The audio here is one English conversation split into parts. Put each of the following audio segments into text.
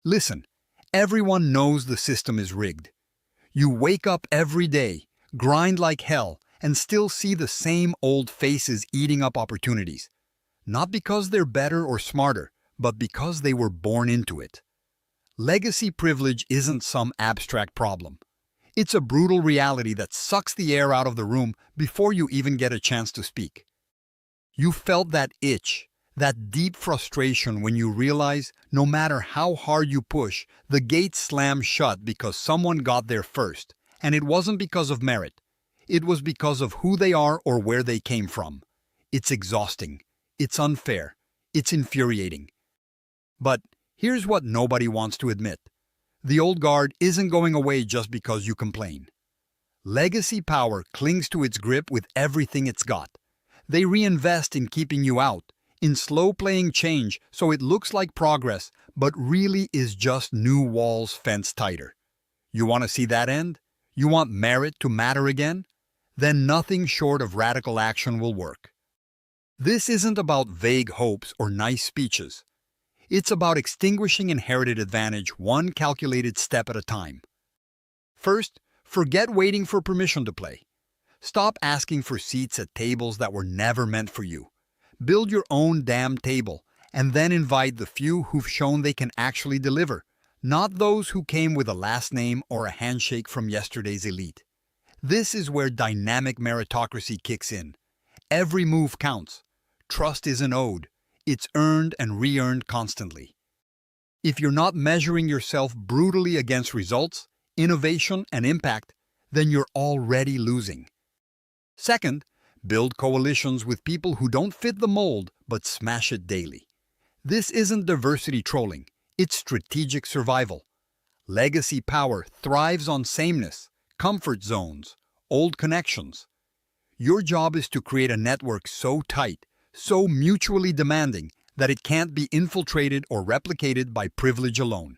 Listen, everyone knows the system is rigged. You wake up every day, grind like hell, and still see the same old faces eating up opportunities. Not because they're better or smarter, but because they were born into it. Legacy privilege isn't some abstract problem. It's a brutal reality that sucks the air out of the room before you even get a chance to speak. You felt that itch, that deep frustration when you realize no matter how hard you push, the gates slam shut because someone got there first, and it wasn't because of merit. It was because of who they are or where they came from. It's exhausting. It's unfair. It's infuriating. But here's what nobody wants to admit. The old guard isn't going away just because you complain. Legacy power clings to its grip with everything it's got. They reinvest in keeping you out, in slow-playing change so it looks like progress, but really is just new walls fenced tighter. You want to see that end? You want merit to matter again? Then nothing short of radical action will work. This isn't about vague hopes or nice speeches. It's about extinguishing inherited advantage one calculated step at a time. First, forget waiting for permission to play. Stop asking for seats at tables that were never meant for you. Build your own damn table, and then invite the few who've shown they can actually deliver, not those who came with a last name or a handshake from yesterday's elite. This is where dynamic meritocracy kicks in. Every move counts. Trust isn't owed. It's earned and re-earned constantly. If you're not measuring yourself brutally against results, innovation, and impact, then you're already losing. Second, build coalitions with people who don't fit the mold but smash it daily. This isn't diversity trolling, it's strategic survival. Legacy power thrives on sameness, comfort zones, old connections. Your job is to create a network so tight, so mutually demanding that it can't be infiltrated or replicated by privilege alone.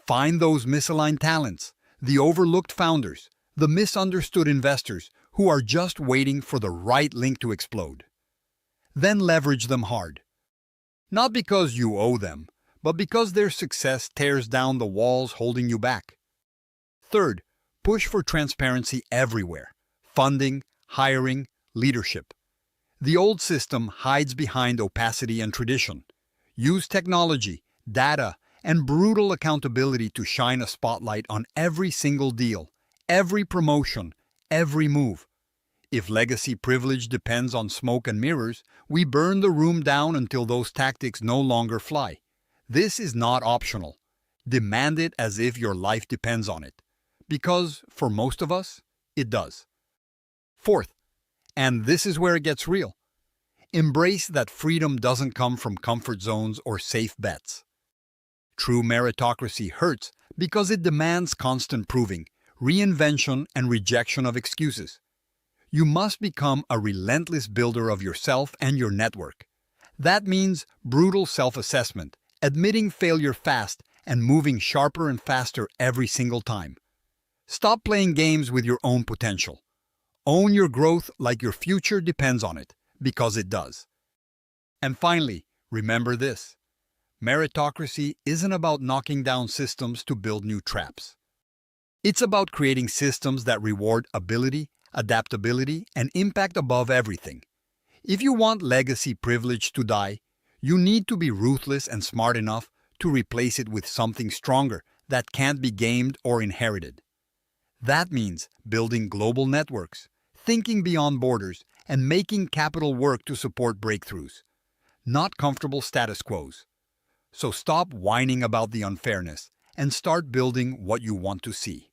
Find those misaligned talents, the overlooked founders, the misunderstood investors who are just waiting for the right link to explode. Then leverage them hard. Not because you owe them, but because their success tears down the walls holding you back. Third, push for transparency everywhere. Funding, hiring, leadership. The old system hides behind opacity and tradition. Use technology, data, and brutal accountability to shine a spotlight on every single deal, every promotion, every move. If legacy privilege depends on smoke and mirrors, we burn the room down until those tactics no longer fly. This is not optional. Demand it as if your life depends on it. Because, for most of us, it does. Fourth, and this is where it gets real. Embrace that freedom doesn't come from comfort zones or safe bets. True meritocracy hurts because it demands constant proving, reinvention, and rejection of excuses. You must become a relentless builder of yourself and your network. That means brutal self-assessment, admitting failure fast, and moving sharper and faster every single time. Stop playing games with your own potential. Own your growth like your future depends on it, because it does. And finally, remember this. Meritocracy isn't about knocking down systems to build new traps. It's about creating systems that reward ability, adaptability, and impact above everything. If you want legacy privilege to die, you need to be ruthless and smart enough to replace it with something stronger that can't be gamed or inherited. That means building global networks, thinking beyond borders, and making capital work to support breakthroughs, not comfortable status quos. So stop whining about the unfairness and start building what you want to see.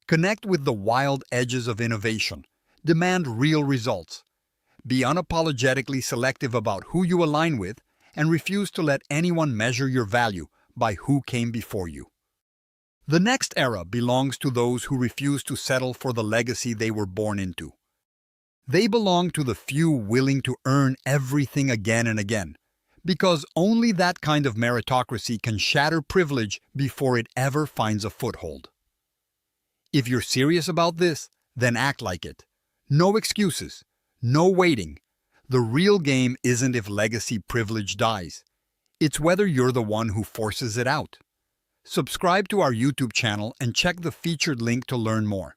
Connect with the wild edges of innovation. Demand real results. Be unapologetically selective about who you align with and refuse to let anyone measure your value by who came before you. The next era belongs to those who refuse to settle for the legacy they were born into. They belong to the few willing to earn everything again and again, because only that kind of meritocracy can shatter privilege before it ever finds a foothold. If you're serious about this, then act like it. No excuses, no waiting. The real game isn't if legacy privilege dies. It's whether you're the one who forces it out. Subscribe to our YouTube channel and check the featured link to learn more.